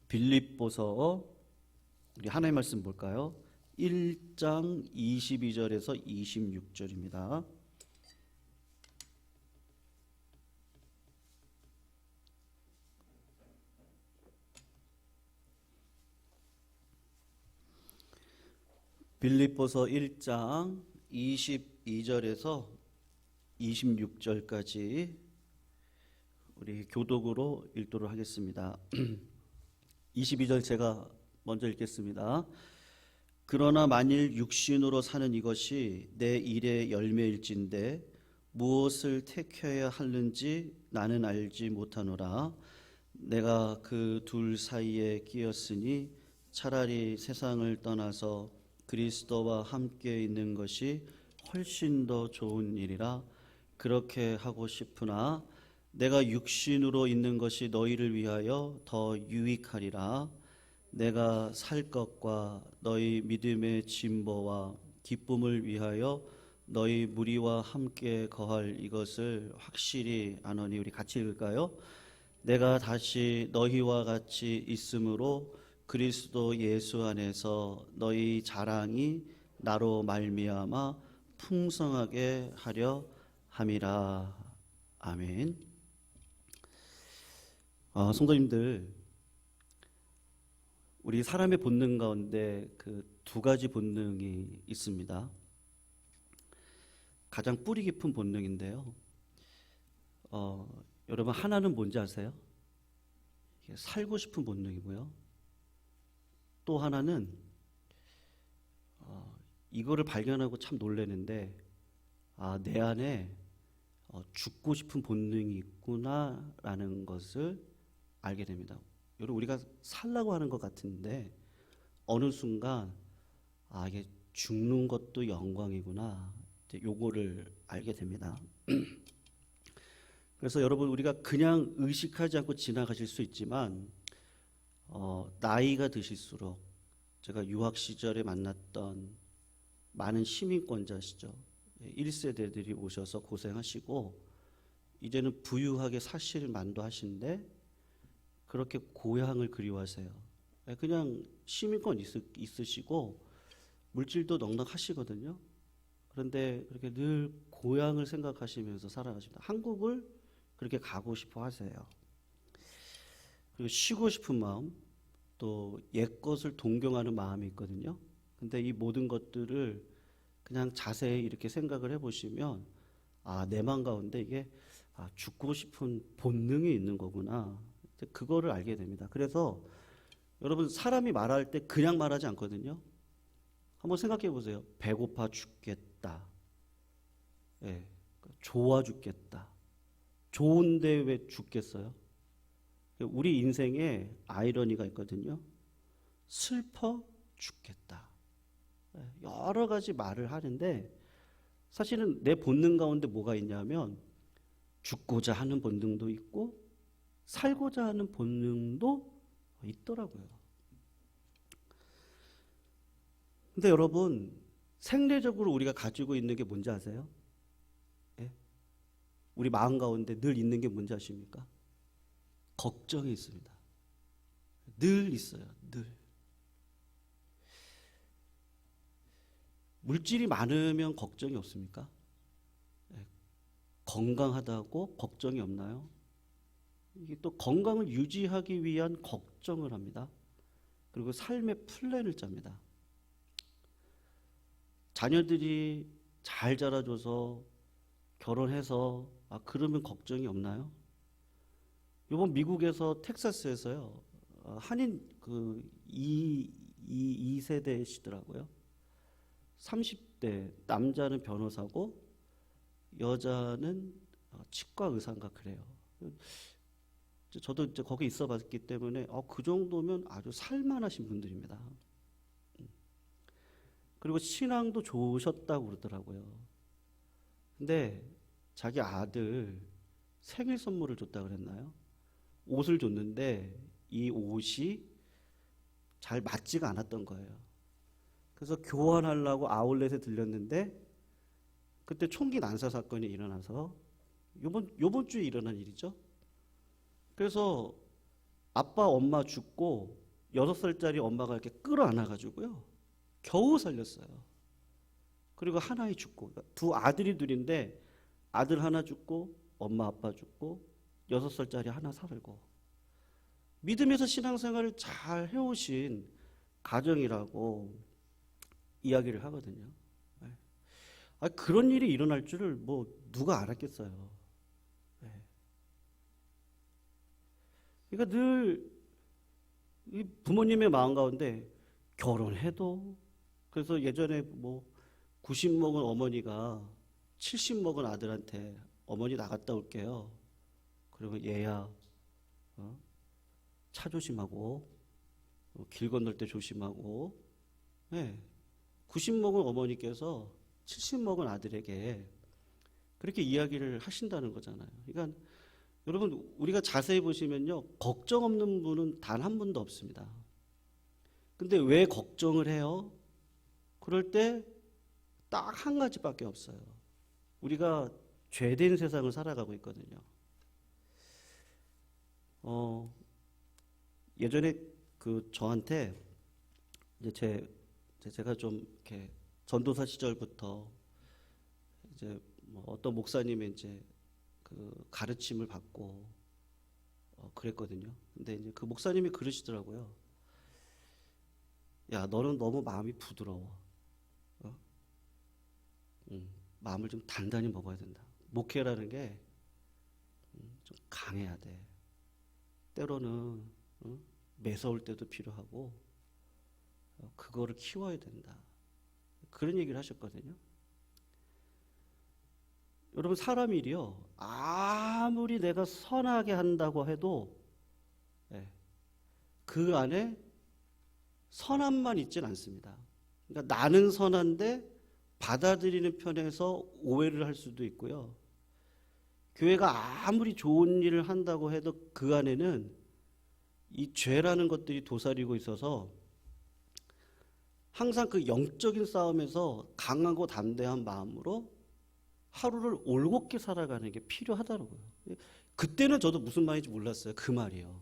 빌립보서 우리 하나의 말씀 볼까요? 1장 22절에서 26절입니다. 빌립보서 1장 22절에서 26절까지 우리 교독으로 읽도록 하겠습니다. 22절 제가 먼저 읽겠습니다. 그러나 만일 육신으로 사는 이것이 내 일의 열매일진데 무엇을 택해야 하는지 나는 알지 못하노라. 내가 그 둘 사이에 끼었으니 차라리 세상을 떠나서 그리스도와 함께 있는 것이 훨씬 더 좋은 일이라 그렇게 하고 싶으나 내가 육신으로 있는 것이 너희를 위하여 더 유익하리라. 내가 살 것과 너희 믿음의 진보와 기쁨을 위하여 너희 무리와 함께 거할 이것을 확실히 아노니. 우리 같이 읽을까요? 내가 다시 너희와 같이 있으므로 그리스도 예수 안에서 너희 자랑이 나로 말미암아 풍성하게 하려 함이라. 아멘. 성도님들, 우리 사람의 본능 가운데 그 두 가지 본능이 있습니다. 가장 뿌리 깊은 본능인데요. 여러분, 하나는 뭔지 아세요? 살고 싶은 본능이고요. 또 하나는 이거를 발견하고 참 놀라는데 내 안에 죽고 싶은 본능이 있구나라는 것을 알게 됩니다. 여러분, 우리가 살라고 하는 것 같은데 어느 순간 이게 죽는 것도 영광이구나, 요거를 알게 됩니다. 그래서 여러분, 우리가 그냥 의식하지 않고 지나가실 수 있지만 나이가 드실수록 제가 유학 시절에 만났던 많은 시민권자시죠. 1세대들이 오셔서 고생하시고 이제는 부유하게 사실 만도하신데 그렇게 고향을 그리워하세요. 그냥 시민권 있으시고 물질도 넉넉하시거든요. 그런데 그렇게 늘 고향을 생각하시면서 살아가십니다. 한국을 그렇게 가고 싶어 하세요. 그리고 쉬고 싶은 마음, 또 옛것을 동경하는 마음이 있거든요. 근데 이 모든 것들을 그냥 자세히 이렇게 생각을 해보시면 내 마음 가운데 이게 죽고 싶은 본능이 있는 거구나, 그거를 알게 됩니다. 그래서 여러분, 사람이 말할 때 그냥 말하지 않거든요. 한번 생각해 보세요. 배고파 죽겠다, 좋아 죽겠다. 좋은데 왜 죽겠어요? 우리 인생에 아이러니가 있거든요. 슬퍼 죽겠다. 여러 가지 말을 하는데 사실은 내 본능 가운데 뭐가 있냐면 죽고자 하는 본능도 있고 살고자 하는 본능도 있더라고요. 근데 여러분, 생리적으로 우리가 가지고 있는 게 뭔지 아세요? 우리 마음 가운데 늘 있는 게 뭔지 아십니까? 걱정이 있습니다. 늘 있어요. 늘. 물질이 많으면 걱정이 없습니까? 건강하다고 걱정이 없나요? 이게 또 건강을 유지하기 위한 걱정을 합니다. 그리고 삶의 플랜을 짭니다. 자녀들이 잘 자라줘서 결혼해서 그러면 걱정이 없나요? 이번 미국에서 텍사스에서요, 한인 2세대시더라고요. 30대, 남자는 변호사고 여자는 치과 의사인가 그래요. 저도 이제 거기 있어 봤기 때문에 그 정도면 아주 살만하신 분들입니다. 그리고 신앙도 좋으셨다고 그러더라고요. 근데 자기 아들 생일 선물을 줬다 그랬나요? 옷을 줬는데 이 옷이 잘 맞지가 않았던 거예요. 그래서 교환하려고 아울렛에 들렸는데 그때 총기 난사 사건이 일어나서 요번 주에 일어난 일이죠. 그래서 아빠 엄마 죽고 6살짜리 엄마가 이렇게 끌어안아가지고요 겨우 살렸어요. 그리고 하나이 죽고, 두 아들이 둘인데 아들 하나 죽고 엄마 아빠 죽고 6살짜리 하나 살고, 믿음에서 신앙생활을 잘 해오신 가정이라고 이야기를 하거든요. 그런 일이 일어날 줄을 뭐 누가 알았겠어요. 그러니까 늘 이 부모님의 마음 가운데 결혼해도, 그래서 예전에 뭐 90 먹은 어머니가 70 먹은 아들한테 어머니 나갔다 올게요. 그러면 얘야 차 조심하고 길 건널 때 조심하고. 90 먹은 어머니께서 70 먹은 아들에게 그렇게 이야기를 하신다는 거잖아요. 그러니까 여러분, 우리가 자세히 보시면요 걱정 없는 분은 단 한 분도 없습니다. 근데 왜 걱정을 해요? 그럴 때 딱 한 가지밖에 없어요. 우리가 죄된 세상을 살아가고 있거든요. 예전에 저한테 이제 제가 좀 이렇게 전도사 시절부터 이제 뭐 어떤 목사님의 이제 가르침을 받고 그랬거든요. 근데 이제 그 목사님이 그러시더라고요. 야, 너는 너무 마음이 부드러워. 마음을 좀 단단히 먹어야 된다. 목회라는 게 좀 강해야 돼. 때로는 매서울 때도 필요하고 그거를 키워야 된다. 그런 얘기를 하셨거든요. 여러분, 사람 일이요 아무리 내가 선하게 한다고 해도 그 안에 선함만 있진 않습니다. 그러니까 나는 선한데 받아들이는 편에서 오해를 할 수도 있고요. 교회가 아무리 좋은 일을 한다고 해도 그 안에는 이 죄라는 것들이 도사리고 있어서 항상 그 영적인 싸움에서 강하고 담대한 마음으로 하루를 올곧게 살아가는 게 필요하더라고요. 그때는 저도 무슨 말인지 몰랐어요. 그 말이요.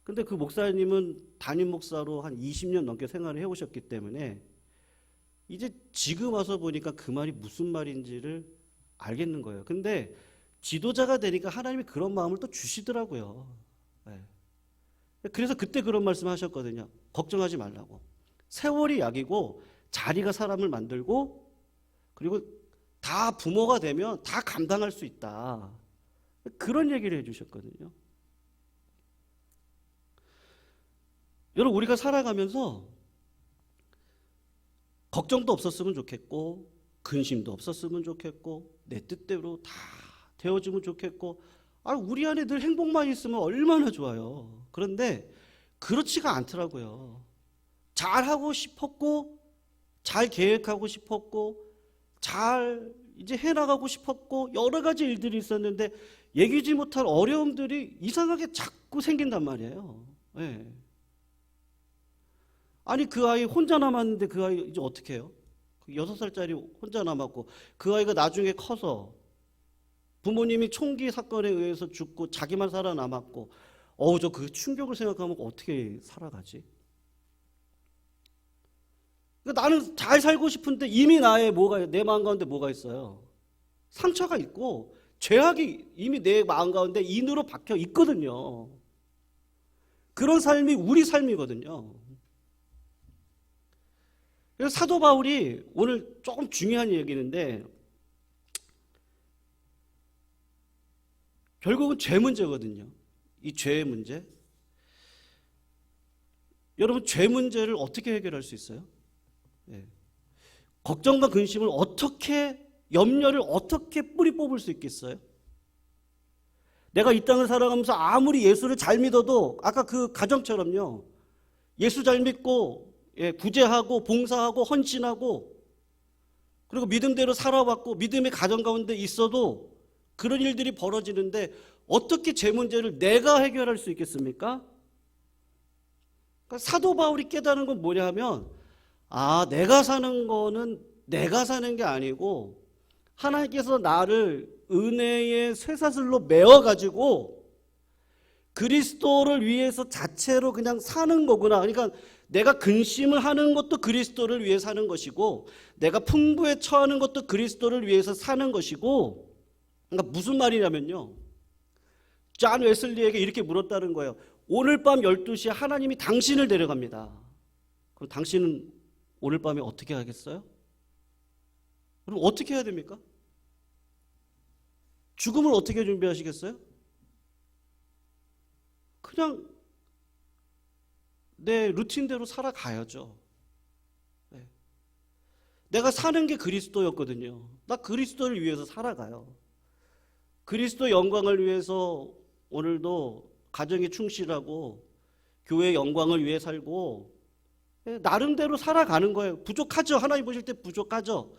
근데 그 목사님은 담임 목사로 한 20년 넘게 생활을 해오셨기 때문에 이제 지금 와서 보니까 그 말이 무슨 말인지를 알겠는 거예요. 근데 지도자가 되니까 하나님이 그런 마음을 또 주시더라고요. 그래서 그때 그런 말씀 하셨거든요. 걱정하지 말라고. 세월이 약이고 자리가 사람을 만들고 그리고 다 부모가 되면 다 감당할 수 있다. 그런 얘기를 해주셨거든요. 여러분, 우리가 살아가면서 걱정도 없었으면 좋겠고 근심도 없었으면 좋겠고 내 뜻대로 다 되어지면 좋겠고 우리 안에 늘 행복만 있으면 얼마나 좋아요. 그런데 그렇지가 않더라고요. 잘하고 싶었고 잘 계획하고 싶었고 잘 이제 해나가고 싶었고 여러 가지 일들이 있었는데 얘기지 못할 어려움들이 이상하게 자꾸 생긴단 말이에요. 아니, 그 아이 혼자 남았는데 그 아이 이제 어떻게 해요? 6살짜리 혼자 남았고 그 아이가 나중에 커서 부모님이 총기 사건에 의해서 죽고 자기만 살아남았고 저 그 충격을 생각하면 어떻게 살아가지? 그러니까 나는 잘 살고 싶은데 이미 내 마음 가운데 뭐가 있어요? 상처가 있고 죄악이 이미 내 마음 가운데 인으로 박혀 있거든요. 그런 삶이 우리 삶이거든요. 그래서 사도 바울이 오늘 조금 중요한 얘기인데 결국은 죄 문제거든요. 이 죄의 문제. 여러분, 죄 문제를 어떻게 해결할 수 있어요? 걱정과 근심을 염려를 어떻게 뿌리 뽑을 수 있겠어요? 내가 이 땅을 살아가면서 아무리 예수를 잘 믿어도 아까 그 가정처럼요. 예수 잘 믿고 구제하고 봉사하고 헌신하고 그리고 믿음대로 살아왔고 믿음의 가정 가운데 있어도 그런 일들이 벌어지는데 어떻게 죄 문제를 내가 해결할 수 있겠습니까? 그러니까 사도 바울이 깨달은 건 뭐냐면 내가 사는 거는 내가 사는 게 아니고 하나님께서 나를 은혜의 쇠사슬로 메어가지고 그리스도를 위해서 자체로 그냥 사는 거구나. 그러니까 내가 근심을 하는 것도 그리스도를 위해 사는 것이고, 내가 풍부에 처하는 것도 그리스도를 위해서 사는 것이고, 그러니까 무슨 말이냐면요, 존 웨슬리에게 이렇게 물었다는 거예요. 오늘 밤 12시에 하나님이 당신을 데려갑니다. 그럼 당신은 오늘 밤에 어떻게 하겠어요? 그럼 어떻게 해야 됩니까? 죽음을 어떻게 준비하시겠어요? 그냥 내 루틴대로 살아가야죠. 네. 내가 사는 게 그리스도였거든요. 나 그리스도를 위해서 살아가요. 그리스도 영광을 위해서 오늘도 가정에 충실하고 교회의 영광을 위해 살고 나름대로 살아가는 거예요. 부족하죠. 하나님 보실 때 부족하죠.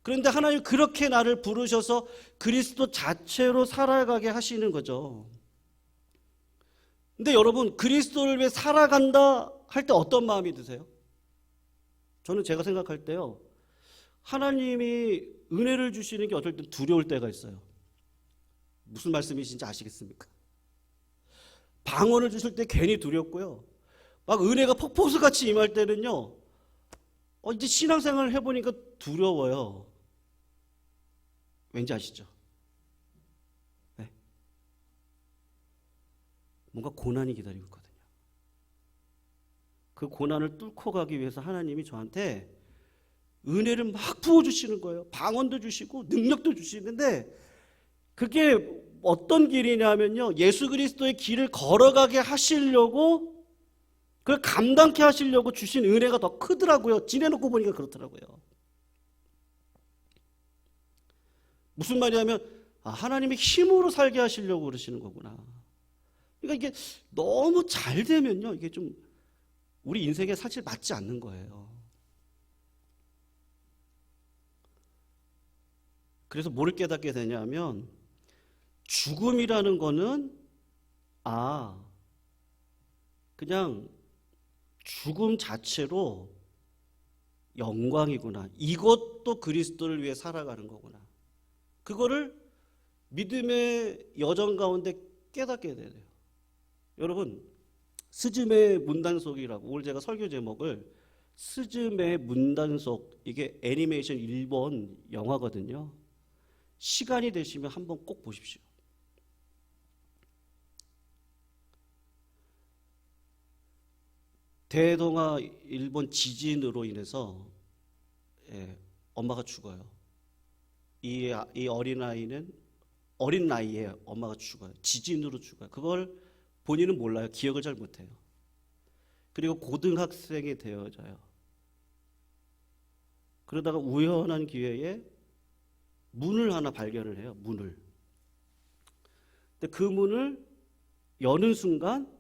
그런데 하나님 그렇게 나를 부르셔서 그리스도 자체로 살아가게 하시는 거죠. 근데 여러분, 그리스도를 위해 살아간다 할 때 어떤 마음이 드세요? 저는 제가 생각할 때요, 하나님이 은혜를 주시는 게 어떨 때 두려울 때가 있어요. 무슨 말씀이신지 아시겠습니까? 방언을 주실 때 괜히 두렵고요, 막 은혜가 폭포수같이 임할 때는요, 이제 신앙생활을 해보니까 두려워요. 왠지 아시죠? 네. 뭔가 고난이 기다리고 있거든요. 그 고난을 뚫고 가기 위해서 하나님이 저한테 은혜를 막 부어주시는 거예요. 방언도 주시고 능력도 주시는데, 그게 어떤 길이냐면요, 예수 그리스도의 길을 걸어가게 하시려고, 그걸 감당케 하시려고 주신 은혜가 더 크더라고요. 지내놓고 보니까 그렇더라고요. 무슨 말이냐면, 하나님의 힘으로 살게 하시려고 그러시는 거구나. 그러니까 이게 너무 잘 되면요, 이게 좀 우리 인생에 사실 맞지 않는 거예요. 그래서 뭘 깨닫게 되냐면, 죽음이라는 거는 그냥 죽음 자체로 영광이구나. 이것도 그리스도를 위해 살아가는 거구나. 그거를 믿음의 여정 가운데 깨닫게 돼요. 여러분, 스즈메의 문단속이라고, 오늘 제가 설교 제목을 스즈메의 문단속, 이게 애니메이션 일본 영화거든요. 시간이 되시면 한번 꼭 보십시오. 대동아 일본 지진으로 인해서 엄마가 죽어요. 이 어린아이는 어린 나이에 엄마가 죽어요. 지진으로 죽어요. 그걸 본인은 몰라요. 기억을 잘 못해요. 그리고 고등학생이 되어져요. 그러다가 우연한 기회에 문을 하나 발견을 해요. 문을. 근데 그 문을 여는 순간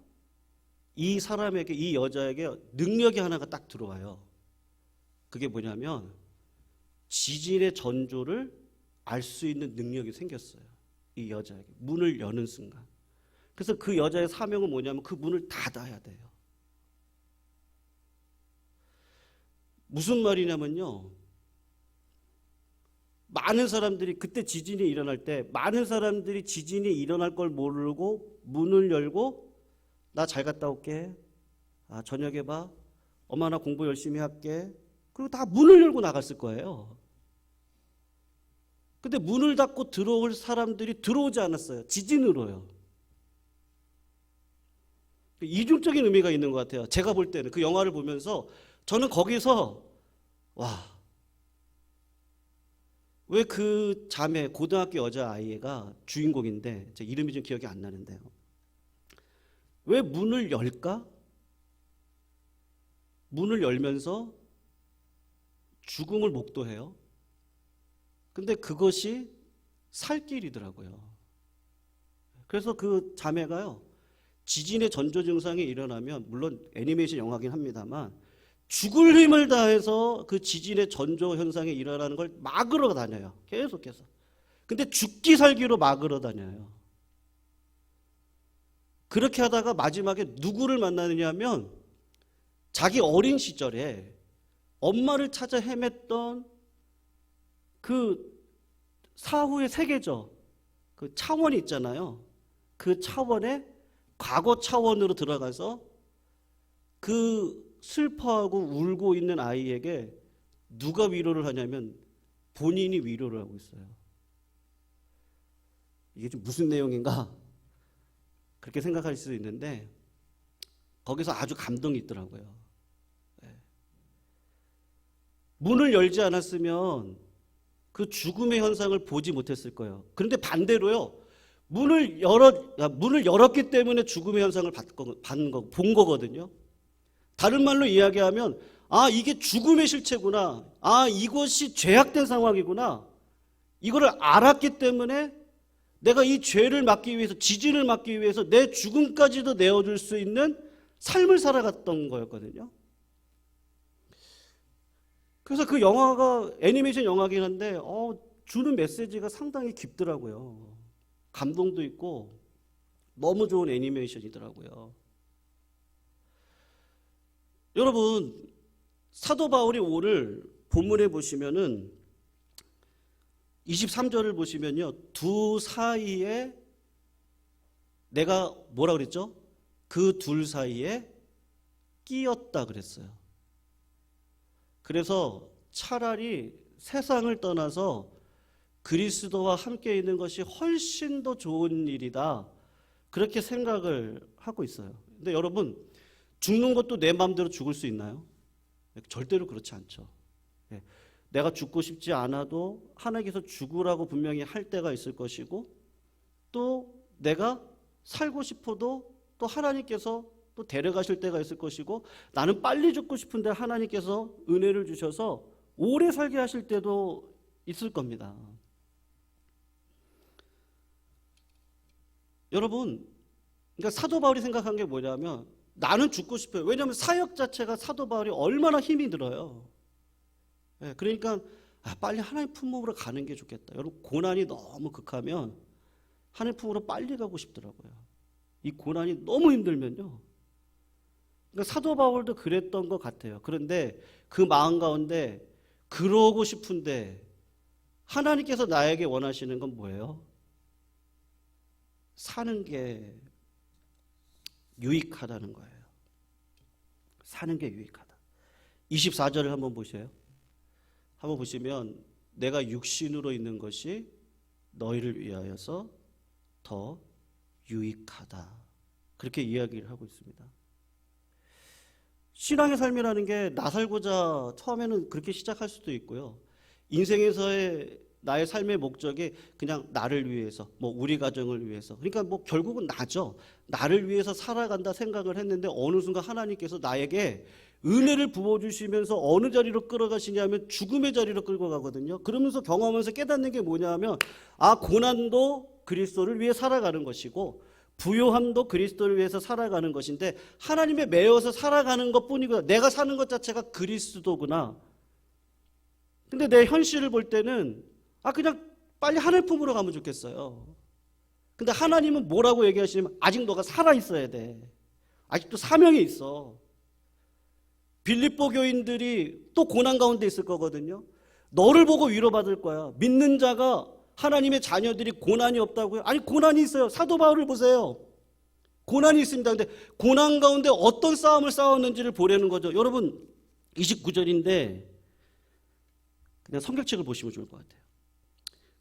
이 사람에게, 이 여자에게 능력이 하나가 딱 들어와요. 그게 뭐냐면 지진의 전조를 알 수 있는 능력이 생겼어요. 이 여자에게. 문을 여는 순간. 그래서 그 여자의 사명은 뭐냐면 그 문을 닫아야 돼요. 무슨 말이냐면요, 많은 사람들이 그때 지진이 일어날 때 많은 사람들이 지진이 일어날 걸 모르고 문을 열고 나 잘 갔다 올게. 저녁에 봐. 엄마 나 공부 열심히 할게. 그리고 다 문을 열고 나갔을 거예요. 근데 문을 닫고 들어올 사람들이 들어오지 않았어요. 지진으로요. 이중적인 의미가 있는 것 같아요. 제가 볼 때는 그 영화를 보면서 저는 거기서 왜 그 자매, 고등학교 여자아이가 주인공인데 제 이름이 좀 기억이 안 나는데요, 왜 문을 열까? 문을 열면서 죽음을 목도해요. 근데 그것이 살 길이더라고요. 그래서 그 자매가요, 지진의 전조 증상이 일어나면, 물론 애니메이션 영화긴 합니다만, 죽을 힘을 다해서 그 지진의 전조 현상이 일어나는 걸 막으러 다녀요. 계속해서. 근데 죽기 살기로 막으러 다녀요. 그렇게 하다가 마지막에 누구를 만나느냐 하면 자기 어린 시절에 엄마를 찾아 헤맸던 그 사후의 세계죠. 그 차원이 있잖아요. 그 차원에 과거 차원으로 들어가서 그 슬퍼하고 울고 있는 아이에게 누가 위로를 하냐면 본인이 위로를 하고 있어요. 이게 좀 무슨 내용인가? 그렇게 생각할 수도 있는데 거기서 아주 감동이 있더라고요. 문을 열지 않았으면 그 죽음의 현상을 보지 못했을 거예요. 그런데 반대로요. 문을 열었기 때문에 죽음의 현상을 본 거거든요. 다른 말로 이야기하면 아, 이게 죽음의 실체구나. 아, 이것이 죄악된 상황이구나. 이거를 알았기 때문에 내가 이 죄를 막기 위해서, 지진을 막기 위해서 내 죽음까지도 내어줄 수 있는 삶을 살아갔던 거였거든요. 그래서 그 영화가 애니메이션 영화긴 한데 주는 메시지가 상당히 깊더라고요. 감동도 있고 너무 좋은 애니메이션이더라고요. 여러분, 사도 바울이 오늘 본문에 보시면은 23절을 보시면요, 두 사이에 내가 뭐라 그랬죠? 그 둘 사이에 끼었다 그랬어요. 그래서 차라리 세상을 떠나서 그리스도와 함께 있는 것이 훨씬 더 좋은 일이다, 그렇게 생각을 하고 있어요. 근데 여러분, 죽는 것도 내 마음대로 죽을 수 있나요? 절대로 그렇지 않죠. 내가 죽고 싶지 않아도 하나님께서 죽으라고 분명히 할 때가 있을 것이고, 또 내가 살고 싶어도 또 하나님께서 또 데려가실 때가 있을 것이고, 나는 빨리 죽고 싶은데 하나님께서 은혜를 주셔서 오래 살게 하실 때도 있을 겁니다. 여러분, 그러니까 사도 바울이 생각한 게 뭐냐면 나는 죽고 싶어요. 왜냐하면 사역 자체가 사도 바울이 얼마나 힘이 들어요. 그러니까 빨리 하나님 품으로 가는 게 좋겠다. 여러분, 고난이 너무 극하면 하나님 품으로 빨리 가고 싶더라고요. 이 고난이 너무 힘들면요. 그러니까 사도 바울도 그랬던 것 같아요. 그런데 그 마음 가운데 그러고 싶은데 하나님께서 나에게 원하시는 건 뭐예요? 사는 게 유익하다는 거예요. 사는 게 유익하다. 24절을 한번 보세요. 한번 보시면 내가 육신으로 있는 것이 너희를 위하여서 더 유익하다, 그렇게 이야기를 하고 있습니다. 신앙의 삶이라는 게 나 살고자 처음에는 그렇게 시작할 수도 있고요. 인생에서의 나의 삶의 목적이 그냥 나를 위해서, 우리 가정을 위해서, 그러니까 결국은 나죠. 나를 위해서 살아간다 생각을 했는데 어느 순간 하나님께서 나에게 은혜를 부어주시면서 어느 자리로 끌어가시냐면 죽음의 자리로 끌고 가거든요. 그러면서 경험하면서 깨닫는 게 뭐냐면 고난도 그리스도를 위해 살아가는 것이고 부요함도 그리스도를 위해서 살아가는 것인데 하나님에 매여서 살아가는 것뿐이구나. 내가 사는 것 자체가 그리스도구나. 근데 내 현실을 볼 때는 그냥 빨리 하늘 품으로 가면 좋겠어요. 근데 하나님은 뭐라고 얘기하시냐면 아직 너가 살아있어야 돼. 아직도 사명이 있어. 빌립보 교인들이 또 고난 가운데 있을 거거든요. 너를 보고 위로받을 거야. 믿는 자가, 하나님의 자녀들이 고난이 없다고요? 아니, 고난이 있어요. 사도 바울을 보세요. 고난이 있습니다. 근데 고난 가운데 어떤 싸움을 싸웠는지를 보려는 거죠. 여러분, 29절인데 그냥 성경책을 보시면 좋을 것 같아요.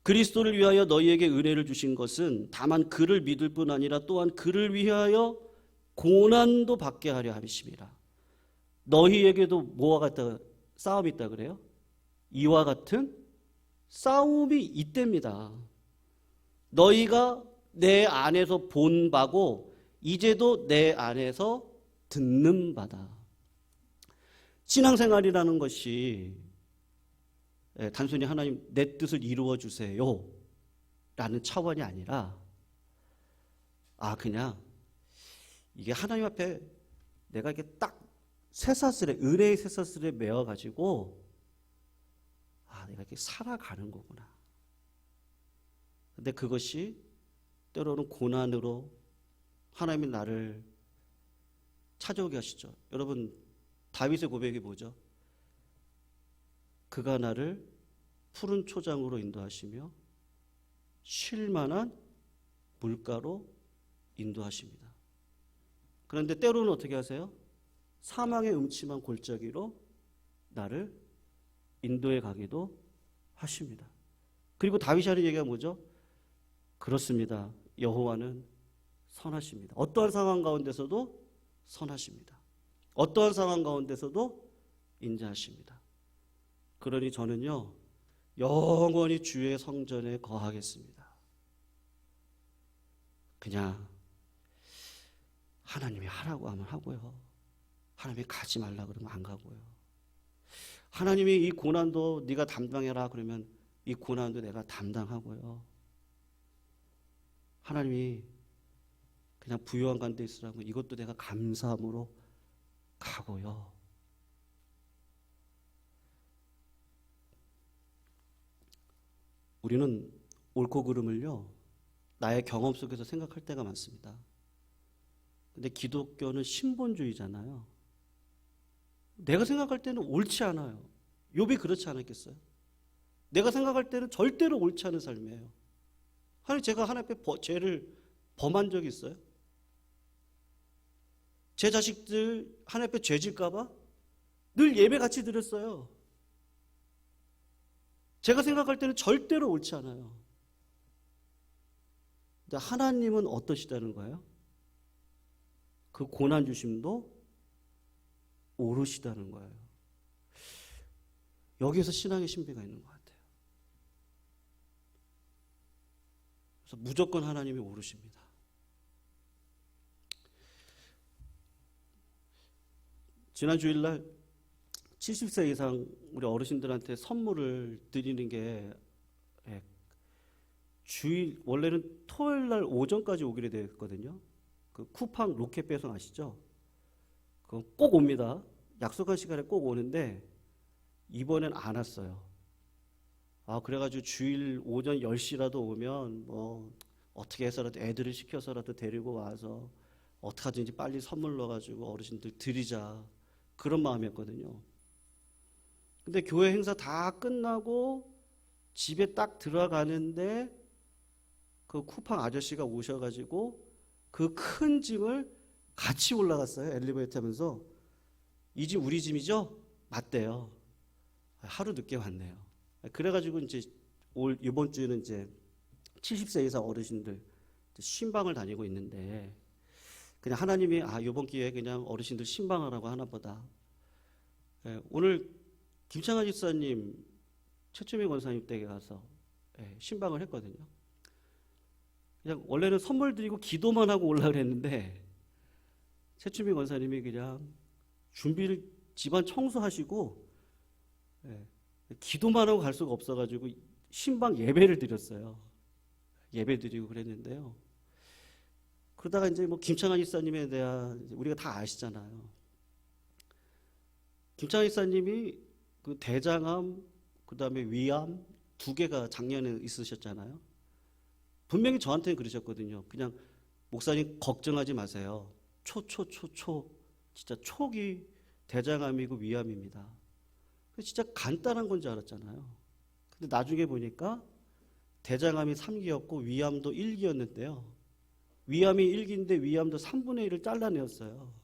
그리스도를 위하여 너희에게 은혜를 주신 것은 다만 그를 믿을 뿐 아니라 또한 그를 위하여 고난도 받게 하려 함이심이라. 너희에게도 뭐와 같다 싸움이 있다 그래요? 이와 같은 싸움이 있답니다. 너희가 내 안에서 본 바고 이제도 내 안에서 듣는 바다. 신앙생활이라는 것이 단순히 하나님 내 뜻을 이루어 주세요 라는 차원이 아니라 그냥 이게 하나님 앞에 내가 이렇게 딱 쇠사슬에, 은혜의 쇠사슬에 매어가지고 내가 이렇게 살아가는 거구나. 근데 그것이 때로는 고난으로 하나님이 나를 찾아오게 하시죠. 여러분, 다윗의 고백이 뭐죠? 그가 나를 푸른 초장으로 인도하시며 쉴 만한 물가로 인도하십니다. 그런데 때로는 어떻게 하세요? 사망의 음침한 골짜기로 나를 인도해 가기도 하십니다. 그리고 다윗이 하는 얘기가 뭐죠? 그렇습니다. 여호와는 선하십니다. 어떠한 상황 가운데서도 선하십니다. 어떠한 상황 가운데서도 인자하십니다. 그러니 저는요, 영원히 주의 성전에 거하겠습니다. 그냥 하나님이 하라고 하면 하고요. 하나님이 가지 말라 그러면 안 가고요. 하나님이 이 고난도 네가 담당해라 그러면 이 고난도 내가 담당하고요. 하나님이 그냥 부유한 가운데 있으라고 이것도 내가 감사함으로 가고요. 우리는 옳고 그름을요, 나의 경험 속에서 생각할 때가 많습니다. 근데 기독교는 신본주의잖아요. 내가 생각할 때는 옳지 않아요. 욥이 그렇지 않았겠어요? 내가 생각할 때는 절대로 옳지 않은 삶이에요. 하나님, 제가 하나님 앞에 죄를 범한 적이 있어요? 제 자식들 하나님 앞에 죄질까봐 늘 예배같이 드렸어요. 제가 생각할 때는 절대로 옳지 않아요. 근데 하나님은 어떠시다는 거예요? 그 고난 주심도 옳으시다는 거예요. 여기에서 신앙의 신비가 있는 것 같아요. 그래서 무조건 하나님이 옳으십니다. 지난 주일날 70세 이상 우리 어르신들한테 선물을 드리는 게 주일 원래는 토요일 날 오전까지 오기로 되어 있거든요. 그 쿠팡 로켓 배송 아시죠? 그건 꼭 옵니다. 약속한 시간에 꼭 오는데 이번엔 안 왔어요. 그래가지고 주일 오전 10시라도 오면 뭐 어떻게 해서라도 애들을 시켜서라도 데리고 와서 어떻게 하든지 빨리 선물 넣어가지고 어르신들 드리자, 그런 마음이었거든요. 근데 교회 행사 다 끝나고 집에 딱 들어가는데 그 쿠팡 아저씨가 오셔가지고 그 큰 짐을 같이 올라갔어요. 엘리베이터 타면서. 이 집 우리 짐이죠? 맞대요. 하루 늦게 왔네요. 그래가지고 이제 이번 주에는 이제 70세 이상 어르신들 신방을 다니고 있는데, 그냥 하나님이 이번 기회에 그냥 어르신들 신방하라고 하나 보다. 오늘 김창환 집사님, 최초미 권사님 댁에 가서 신방을 했거든요. 그냥 원래는 선물 드리고 기도만 하고 올라오려 했는데 최초미 권사님이 그냥 준비를 집안 청소하시고 기도만 하고 갈 수가 없어가지고 신방 예배를 드렸어요. 예배 드리고 그랬는데요. 그러다가 이제 뭐 김창환 집사님에 대한 우리가 다 아시잖아요. 김창환 집사님이 그 대장암, 그 다음에 위암 2개가 작년에 있으셨잖아요. 분명히 저한테는 그러셨거든요. 그냥 목사님 걱정하지 마세요. 진짜 초기 대장암이고 위암입니다. 진짜 간단한 건 줄 알았잖아요. 근데 나중에 보니까 대장암이 3기였고 위암도 1기였는데요. 위암이 1기인데 위암도 3분의 1을 잘라내었어요.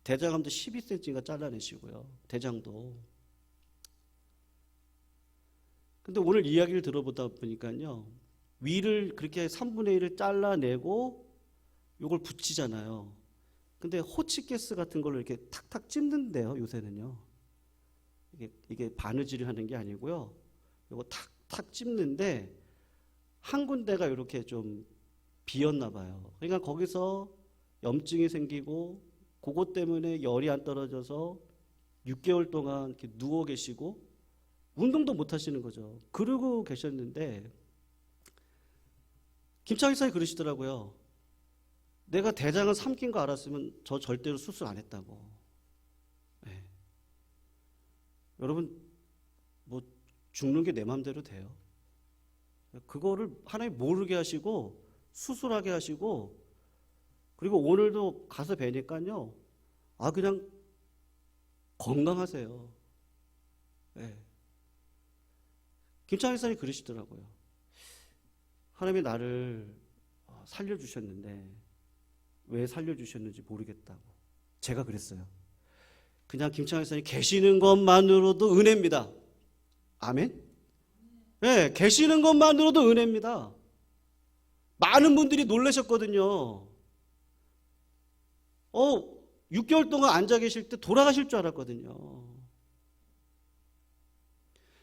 대장암도 12cm가 잘라내시고요. 대장도. 근데 오늘 이야기를 들어보다 보니까요. 위를 그렇게 3분의 1을 잘라내고 이걸 붙이잖아요. 근데 호치가스 같은 걸로 이렇게 탁탁 찝는데요. 요새는요. 이게 바느질을 하는 게 아니고요. 이거 탁탁 찝는데 한 군데가 이렇게 좀 비었나 봐요. 그러니까 거기서 염증이 생기고 그것 때문에 열이 안 떨어져서 6개월 동안 이렇게 누워 계시고 운동도 못 하시는 거죠. 그러고 계셨는데 김창희 사님 그러시더라고요. 내가 대장을 삼킨 거 알았으면 저 절대로 수술 안 했다고. 네. 여러분, 뭐 죽는 게 내 마음대로 돼요. 그거를 하나님 모르게 하시고 수술하게 하시고, 그리고 오늘도 가서 뵈니까요. 그냥 건강하세요. 네. 김창희 사님 그러시더라고요. 하나님이 나를 살려주셨는데 왜 살려주셨는지 모르겠다고. 제가 그랬어요. 그냥 김창현 목사님 계시는 것만으로도 은혜입니다. 아멘? 네, 계시는 것만으로도 은혜입니다. 많은 분들이 놀라셨거든요. 6개월 동안 앉아 계실 때 돌아가실 줄 알았거든요.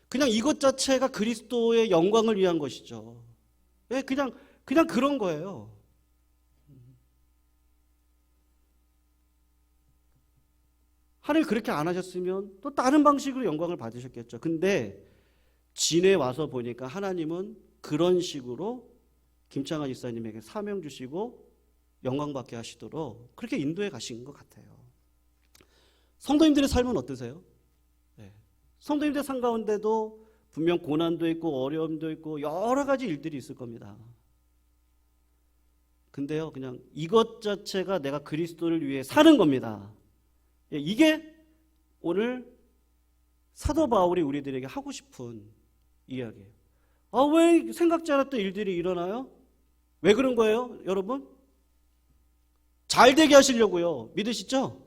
그냥 이것 자체가 그리스도의 영광을 위한 것이죠. 네, 그냥 그런 거예요. 하나님 그렇게 안 하셨으면 또 다른 방식으로 영광을 받으셨겠죠. 근데 진에 와서 보니까 하나님은 그런 식으로 김창환 집사님에게 사명 주시고 영광 받게 하시도록 그렇게 인도해 가신 것 같아요. 성도님들의 삶은 어떠세요? 네. 성도님들 삶 가운데도 분명 고난도 있고 어려움도 있고 여러 가지 일들이 있을 겁니다. 근데요, 그냥 이것 자체가 내가 그리스도를 위해 사는 겁니다. 이게 오늘 사도 바울이 우리들에게 하고 싶은 이야기예요. 왜 생각지 않았던 일들이 일어나요? 왜 그런 거예요, 여러분? 잘 되게 하시려고요. 믿으시죠?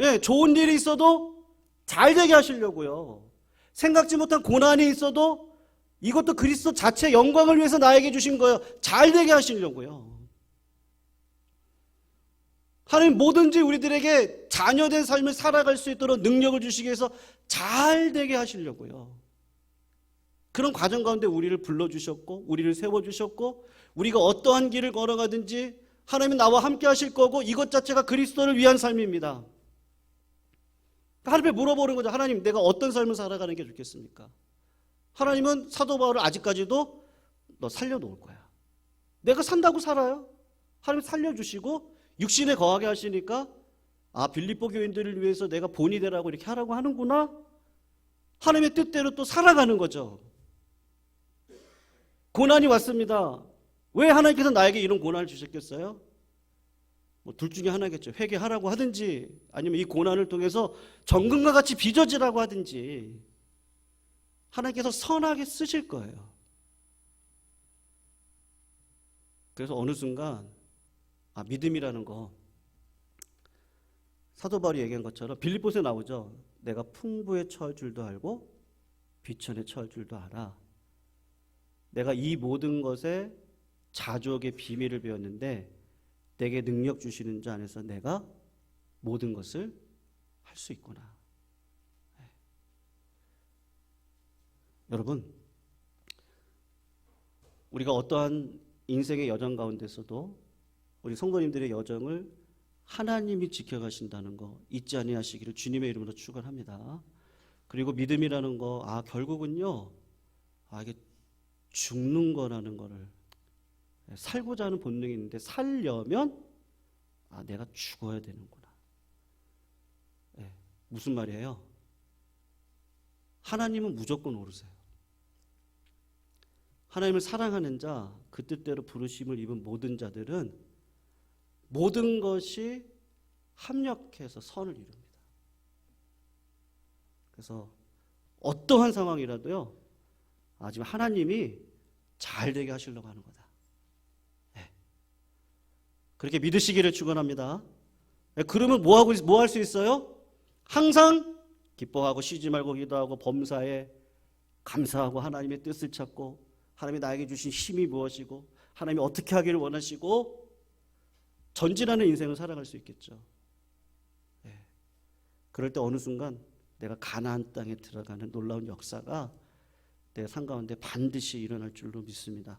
예, 좋은 일이 있어도 잘 되게 하시려고요. 생각지 못한 고난이 있어도 이것도 그리스도 자체 영광을 위해서 나에게 주신 거예요. 잘 되게 하시려고요. 하나님 뭐든지 우리들에게 자녀된 삶을 살아갈 수 있도록 능력을 주시기 위해서 잘 되게 하시려고요. 그런 과정 가운데 우리를 불러주셨고 우리를 세워주셨고 우리가 어떠한 길을 걸어가든지 하나님은 나와 함께 하실 거고 이것 자체가 그리스도를 위한 삶입니다. 하나님께 물어보는 거죠. 하나님, 내가 어떤 삶을 살아가는 게 좋겠습니까? 하나님은 사도 바울을 아직까지도 너 살려놓을 거야. 내가 산다고 살아요. 하나님 살려주시고 육신에 거하게 하시니까 빌립보 교인들을 위해서 내가 본이 되라고 이렇게 하라고 하는구나. 하나님의 뜻대로 또 살아가는 거죠. 고난이 왔습니다. 왜 하나님께서 나에게 이런 고난을 주셨겠어요? 둘 중에 하나겠죠. 회개하라고 하든지 아니면 이 고난을 통해서 정금과 같이 빚어지라고 하든지 하나님께서 선하게 쓰실 거예요. 그래서 어느 순간 믿음이라는 거 사도 바울이 얘기한 것처럼 빌립보서에 나오죠. 내가 풍부에 처할 줄도 알고 비천에 처할 줄도 알아. 내가 이 모든 것에 자족의 비밀을 배웠는데 내게 능력 주시는 자 안에서 내가 모든 것을 할 수 있구나. 네. 여러분, 우리가 어떠한 인생의 여정 가운데서도 우리 성도님들의 여정을 하나님이 지켜가신다는 거 잊지 아니하시기를 주님의 이름으로 축원합니다. 그리고 믿음이라는 거 결국은요 이게 죽는 거라는 거를 살고자 하는 본능이 있는데 살려면 내가 죽어야 되는구나. 무슨 말이에요? 하나님은 무조건 오르세요. 하나님을 사랑하는 자, 그 뜻대로 부르심을 입은 모든 자들은 모든 것이 합력해서 선을 이룹니다. 그래서 어떠한 상황이라도요, 지금 하나님이 잘 되게 하시려고 하는 거다. 그렇게 믿으시기를 축원합니다. 그러면 뭐 할 수 있어요? 항상 기뻐하고 쉬지 말고 기도하고 범사에 감사하고 하나님의 뜻을 찾고 하나님이 나에게 주신 힘이 무엇이고 하나님이 어떻게 하기를 원하시고 전진하는 인생을 살아갈 수 있겠죠. 그럴 때 어느 순간 내가 가나안 땅에 들어가는 놀라운 역사가 내 삶 가운데 반드시 일어날 줄로 믿습니다.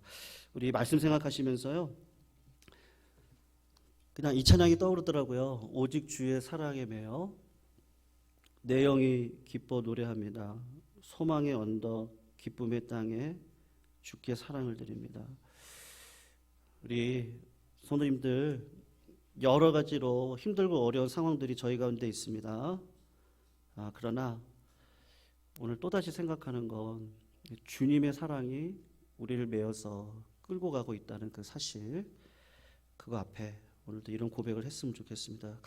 우리 말씀 생각하시면서요, 그냥 이 찬양이 떠오르더라고요. 오직 주의 사랑에 매여 내 영이 기뻐 노래합니다. 소망의 언덕 기쁨의 땅에 주께 사랑을 드립니다. 우리 성도님들 여러 가지로 힘들고 어려운 상황들이 저희 가운데 있습니다. 그러나 오늘 또다시 생각하는 건 주님의 사랑이 우리를 메어서 끌고 가고 있다는 그 사실, 그거 앞에 오늘도 이런 고백을 했으면 좋겠습니다.